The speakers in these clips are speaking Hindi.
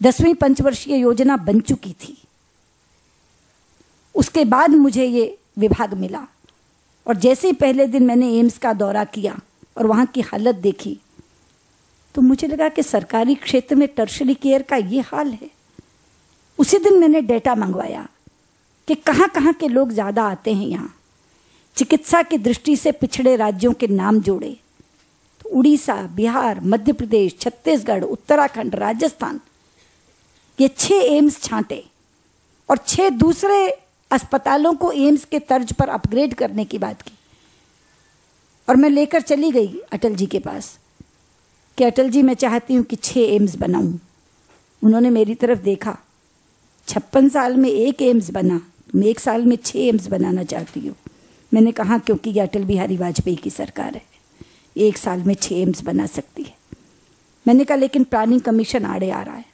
10वीं पंचवर्षीय योजना बन चुकी थी। उसके बाद मुझे ये विभाग मिला और जैसे ही पहले दिन मैंने एम्स का दौरा किया और वहाँ की हालत देखी तो मुझे लगा कि सरकारी क्षेत्र में टर्शरी केयर का ये हाल है। उसी दिन मैंने डेटा मंगवाया कि कहाँ कहाँ के लोग ज़्यादा आते हैं यहाँ। चिकित्सा की दृष्टि से पिछड़े राज्यों के नाम जोड़े तो उड़ीसा, बिहार, मध्य प्रदेश, छत्तीसगढ़, उत्तराखंड, राजस्थान, ये 6 एम्स छांटे और 6 दूसरे अस्पतालों को एम्स के तर्ज पर अपग्रेड करने की बात की। और मैं लेकर चली गई अटल जी के पास कि अटल जी, मैं चाहती हूँ कि 6 एम्स बनाऊँ। उन्होंने मेरी तरफ देखा, 56 साल में 1 एम्स बना, तुम 1 साल में 6 एम्स बनाना चाहती हो। मैंने कहा क्योंकि ये अटल बिहारी वाजपेयी की सरकार है, 1 साल में 6 एम्स बना सकती है। मैंने कहा लेकिन प्लानिंग कमीशन आड़े आ रहा है।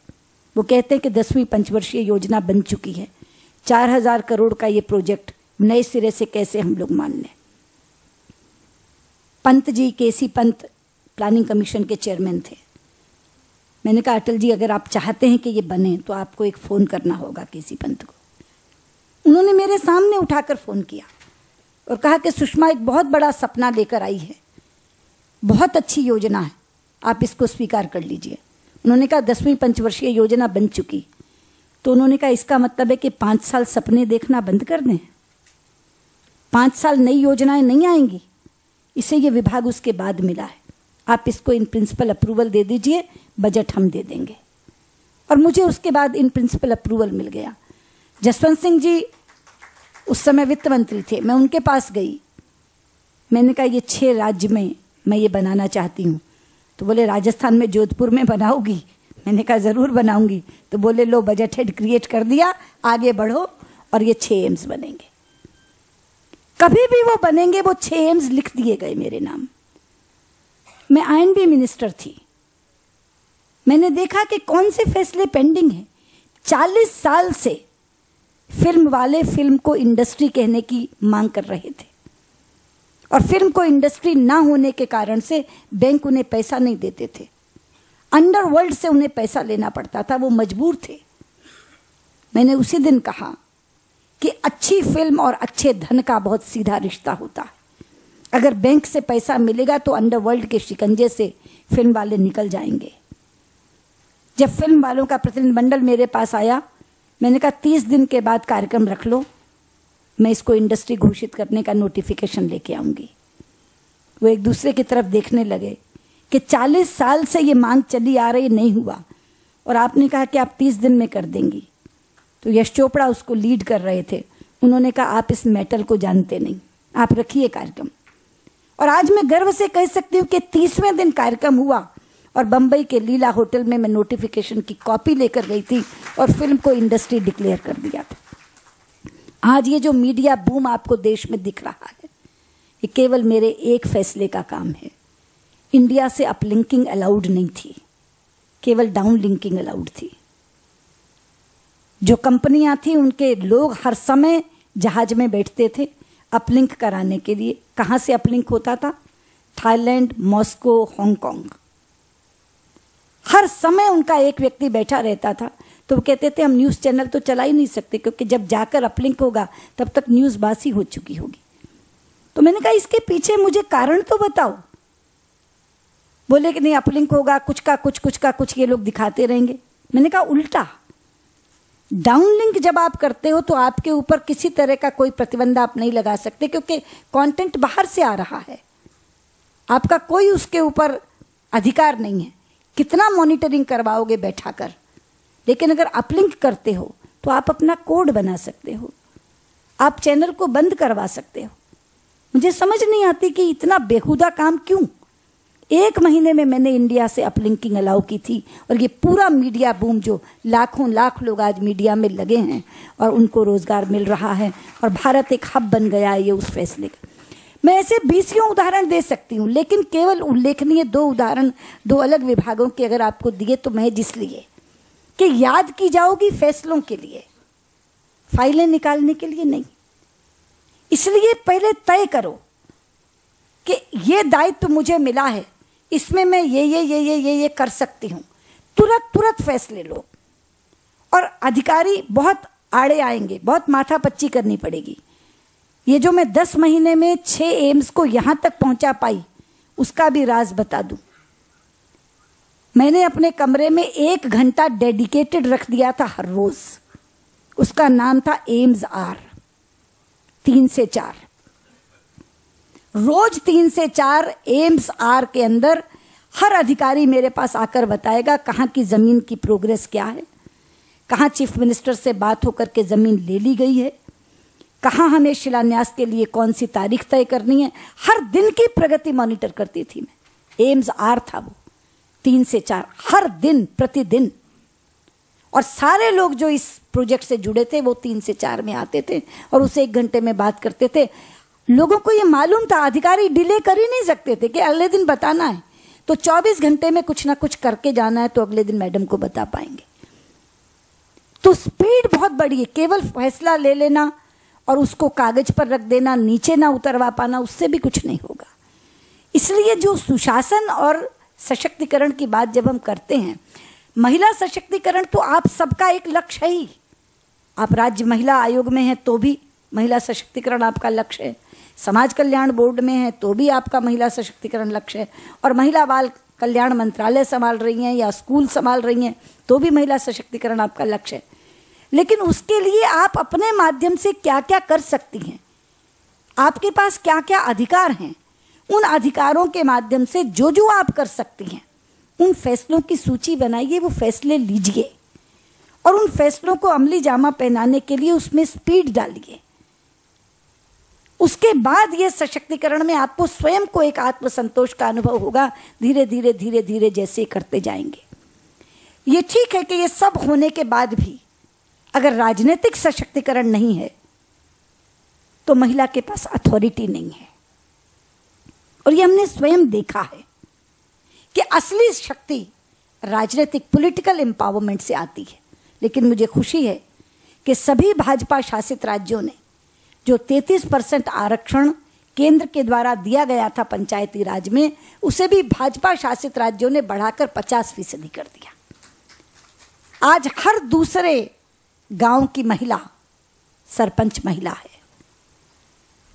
वो कहते हैं कि 10वीं पंचवर्षीय योजना बन चुकी है, 4000 करोड़ का ये प्रोजेक्ट नए सिरे से कैसे हम लोग मान लें। पंत जी, केसी पंत प्लानिंग कमीशन के चेयरमैन थे। मैंने कहा अटल जी, अगर आप चाहते हैं कि ये बने तो आपको एक फ़ोन करना होगा केसी पंत को। उन्होंने मेरे सामने उठाकर फ़ोन किया और कहा कि सुषमा, एक बहुत बड़ा सपना लेकर आई है, बहुत अच्छी योजना है, आप इसको स्वीकार कर लीजिए। उन्होंने कहा 10वीं पंचवर्षीय योजना बन चुकी। तो उन्होंने कहा इसका मतलब है कि 5 साल सपने देखना बंद कर दें, 5 साल नई योजनाएं नहीं आएंगी। इसे ये विभाग उसके बाद मिला है, आप इसको इन प्रिंसिपल अप्रूवल दे दीजिए, बजट हम दे देंगे। और मुझे उसके बाद इन प्रिंसिपल अप्रूवल मिल गया। जसवंत सिंह जी उस समय वित्त मंत्री थे, मैं उनके पास गई। मैंने कहा ये 6 राज्य में मैं ये बनाना चाहती हूँ। तो बोले राजस्थान में जोधपुर में बनाओगी? मैंने कहा ज़रूर बनाऊंगी। तो बोले लो, बजट हेड क्रिएट कर दिया, आगे बढ़ो और ये 6 एम्स बनेंगे। कभी भी वो बनेंगे, वो 6 एम्स लिख दिए गए मेरे नाम। मैं आईएनबी मिनिस्टर थी, मैंने देखा कि कौन से फैसले पेंडिंग हैं। 40 साल से फिल्म वाले फिल्म को इंडस्ट्री कहने की मांग कर रहे थे और फिल्म को इंडस्ट्री ना होने के कारण से बैंक उन्हें पैसा नहीं देते थे, अंडरवर्ल्ड से उन्हें पैसा लेना पड़ता था, वो मजबूर थे। मैंने उसी दिन कहा कि अच्छी फिल्म और अच्छे धन का बहुत सीधा रिश्ता होता है। अगर बैंक से पैसा मिलेगा तो अंडरवर्ल्ड के शिकंजे से फिल्म वाले निकल जाएंगे। जब फिल्म वालों का प्रतिनिधिमंडल मेरे पास आया, मैंने कहा 30 दिन के बाद कार्यक्रम रख लो, मैं इसको इंडस्ट्री घोषित करने का नोटिफिकेशन लेके आऊंगी। वो एक दूसरे की तरफ देखने लगे कि 40 साल से ये मांग चली आ रही, नहीं हुआ, और आपने कहा कि आप 30 दिन में कर देंगी। तो यश चोपड़ा उसको लीड कर रहे थे, उन्होंने कहा आप इस मैटर को जानते नहीं, आप रखिए कार्यक्रम। और आज मैं गर्व से कह सकती हूँ कि 30वें दिन कार्यक्रम हुआ और बंबई के लीला होटल में मैं नोटिफिकेशन की कॉपी लेकर गई थी और फिल्म को इंडस्ट्री डिक्लेयर कर दिया था। आज ये जो मीडिया बूम आपको देश में दिख रहा है, ये केवल मेरे एक फैसले का काम है। इंडिया से अपलिंकिंग अलाउड नहीं थी, केवल डाउन लिंकिंग अलाउड थी। जो कंपनियां थी उनके लोग हर समय जहाज में बैठते थे अपलिंक कराने के लिए। कहाँ से अपलिंक होता था? Thailand, Moscow, Hong Kong. हर समय उनका एक व्यक्ति बैठा रहता था। तो वो कहते थे हम न्यूज़ चैनल तो चला ही नहीं सकते, क्योंकि जब जाकर अपलिंक होगा तब तक न्यूज़ बासी हो चुकी होगी। तो मैंने कहा इसके पीछे मुझे कारण तो बताओ। बोले कि नहीं, अपलिंक होगा, कुछ का कुछ ये लोग दिखाते रहेंगे। मैंने कहा उल्टा, डाउनलिंक जब आप करते हो तो आपके ऊपर किसी तरह का कोई प्रतिबंध आप नहीं लगा सकते, क्योंकि कंटेंट बाहर से आ रहा है, आपका कोई उसके ऊपर अधिकार नहीं है। कितना मॉनिटरिंग करवाओगे बैठा कर। लेकिन अगर अपलिंक करते हो तो आप अपना कोड बना सकते हो, आप चैनल को बंद करवा सकते हो। मुझे समझ नहीं आती कि इतना बेहुदा काम क्यों। 1 महीने में मैंने इंडिया से अपलिंकिंग अलाउ की थी और ये पूरा मीडिया बूम, जो लाखों लाख लोग आज मीडिया में लगे हैं और उनको रोजगार मिल रहा है और भारत एक हब बन गया है, ये उस फैसले का। मैं ऐसे 20 उदाहरण दे सकती हूँ, लेकिन केवल उल्लेखनीय 2 उदाहरण 2 अलग विभागों के अगर आपको दिए तो महज इसलिए कि याद की जाओगी फैसलों के लिए, फाइलें निकालने के लिए नहीं। इसलिए पहले तय करो कि ये दायित्व मुझे मिला है, इसमें मैं ये कर सकती हूँ। तुरंत फैसले लो। और अधिकारी बहुत आड़े आएंगे, बहुत माथापच्ची करनी पड़ेगी। ये जो मैं 10 महीने में 6 एम्स को यहां तक पहुंचा पाई, उसका भी राज बता दूं। मैंने अपने कमरे में 1 घंटा डेडिकेटेड रख दिया था हर रोज। उसका नाम था एम्स आर, 3 से 4। रोज 3 से 4 एम्स आर के अंदर हर अधिकारी मेरे पास आकर बताएगा कहाँ की जमीन की प्रोग्रेस क्या है, कहाँ चीफ मिनिस्टर से बात होकर के जमीन ले ली गई है, कहाँ हमें शिलान्यास के लिए कौन सी तारीख तय करनी है। हर दिन की प्रगति मॉनिटर करती थी मैं। एम्स आर था वो, 3 से 4 हर दिन, प्रतिदिन। और सारे लोग जो इस प्रोजेक्ट से जुड़े थे वो 3 से 4 में आते थे और उसे 1 घंटे में बात करते थे। लोगों को ये मालूम था, अधिकारी डिले कर ही नहीं सकते थे कि अगले दिन बताना है तो 24 घंटे में कुछ ना कुछ करके जाना है तो अगले दिन मैडम को बता पाएंगे। तो स्पीड बहुत बड़ी है। केवल फैसला ले लेना और उसको कागज पर रख देना, नीचे ना उतरवा पाना, उससे भी कुछ नहीं होगा। इसलिए जो सुशासन और सशक्तिकरण की बात जब हम करते हैं, महिला सशक्तिकरण तो आप सबका एक लक्ष्य है ही। आप राज्य महिला आयोग में हैं तो भी महिला सशक्तिकरण आपका लक्ष्य है, समाज कल्याण बोर्ड में है तो भी आपका महिला सशक्तिकरण लक्ष्य है, और महिला बाल कल्याण मंत्रालय संभाल रही हैं या स्कूल संभाल रही हैं तो भी महिला सशक्तिकरण आपका लक्ष्य है। लेकिन उसके लिए आप अपने माध्यम से क्या क्या कर सकती हैं, आपके पास क्या क्या अधिकार हैं, उन अधिकारों के माध्यम से जो जो आप कर सकती हैं उन फैसलों की सूची बनाइए, वो फैसले लीजिए और उन फैसलों को अमली जामा पहनाने के लिए उसमें स्पीड डालिए। उसके बाद ये सशक्तिकरण में आपको स्वयं को एक आत्मसंतोष का अनुभव होगा। धीरे धीरे धीरे धीरे जैसे करते जाएंगे। ये ठीक है कि ये सब होने के बाद भी अगर राजनीतिक सशक्तिकरण नहीं है तो महिला के पास अथॉरिटी नहीं है। और ये हमने स्वयं देखा है कि असली शक्ति राजनीतिक पॉलिटिकल एम्पावरमेंट से आती है। लेकिन मुझे खुशी है कि सभी भाजपा शासित राज्यों ने जो 33% आरक्षण केंद्र के द्वारा दिया गया था पंचायती राज में, उसे भी भाजपा शासित राज्यों ने बढ़ाकर 50% कर दिया। आज हर दूसरे गांव की महिला सरपंच महिला है,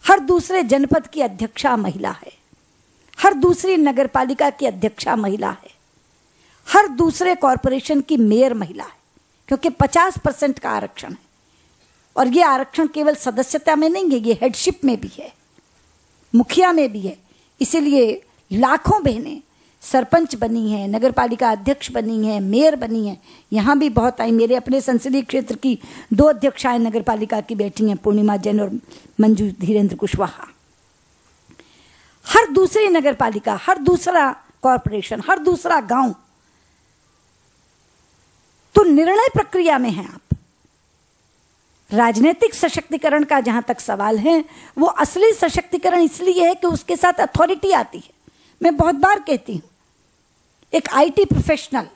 हर दूसरे जनपद की अध्यक्षा महिला है, हर दूसरी नगरपालिका की अध्यक्षा महिला है, हर दूसरे कॉरपोरेशन की मेयर महिला है, क्योंकि 50% का आरक्षण है। और ये आरक्षण केवल सदस्यता में नहीं है, ये हेडशिप में भी है, मुखिया में भी है। इसीलिए लाखों बहनें सरपंच बनी हैं, नगरपालिका अध्यक्ष बनी हैं, मेयर बनी हैं। यहाँ भी बहुत आई। मेरे अपने संसदीय क्षेत्र की 2 अध्यक्षाएं नगरपालिका की बैठी हैं, पूर्णिमा जैन और मंजू धीरेन्द्र कुशवाहा। हर दूसरी नगरपालिका, हर दूसरा कॉरपोरेशन, हर दूसरा गांव, तो निर्णय प्रक्रिया में हैं आप। राजनीतिक सशक्तिकरण का जहां तक सवाल है, वो असली सशक्तिकरण इसलिए है कि उसके साथ अथॉरिटी आती है। मैं बहुत बार कहती हूं, एक आईटी प्रोफेशनल,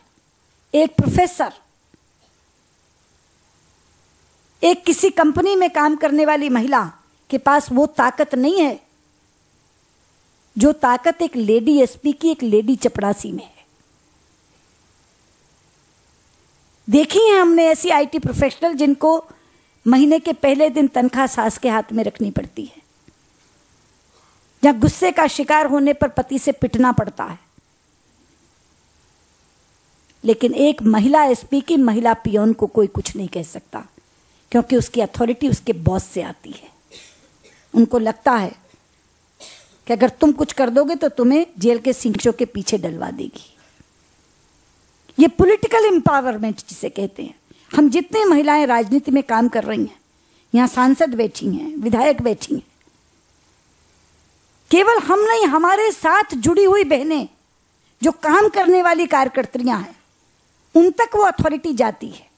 एक प्रोफेसर, एक किसी कंपनी में काम करने वाली महिला के पास वो ताकत नहीं है जो ताकत एक लेडी एसपी की, एक लेडी चपड़ासी में है। देखी है हमने ऐसी आईटी प्रोफेशनल जिनको महीने के पहले दिन तनख्वाह सास के हाथ में रखनी पड़ती है, जहां गुस्से का शिकार होने पर पति से पिटना पड़ता है। लेकिन एक महिला एसपी की महिला पियोन को कोई कुछ नहीं कह सकता, क्योंकि उसकी अथॉरिटी उसके बॉस से आती है। उनको लगता है कि अगर तुम कुछ कर दोगे तो तुम्हें जेल के सींचों के पीछे डलवा देगी। ये पॉलिटिकल एम्पावरमेंट जिसे कहते हैं। हम जितनी महिलाएं राजनीति में काम कर रही हैं, यहाँ सांसद बैठी हैं, विधायक बैठी हैं, केवल हम नहीं, हमारे साथ जुड़ी हुई बहनें जो काम करने वाली कार्यकर्त्रियां हैं, उन तक वो अथॉरिटी जाती है।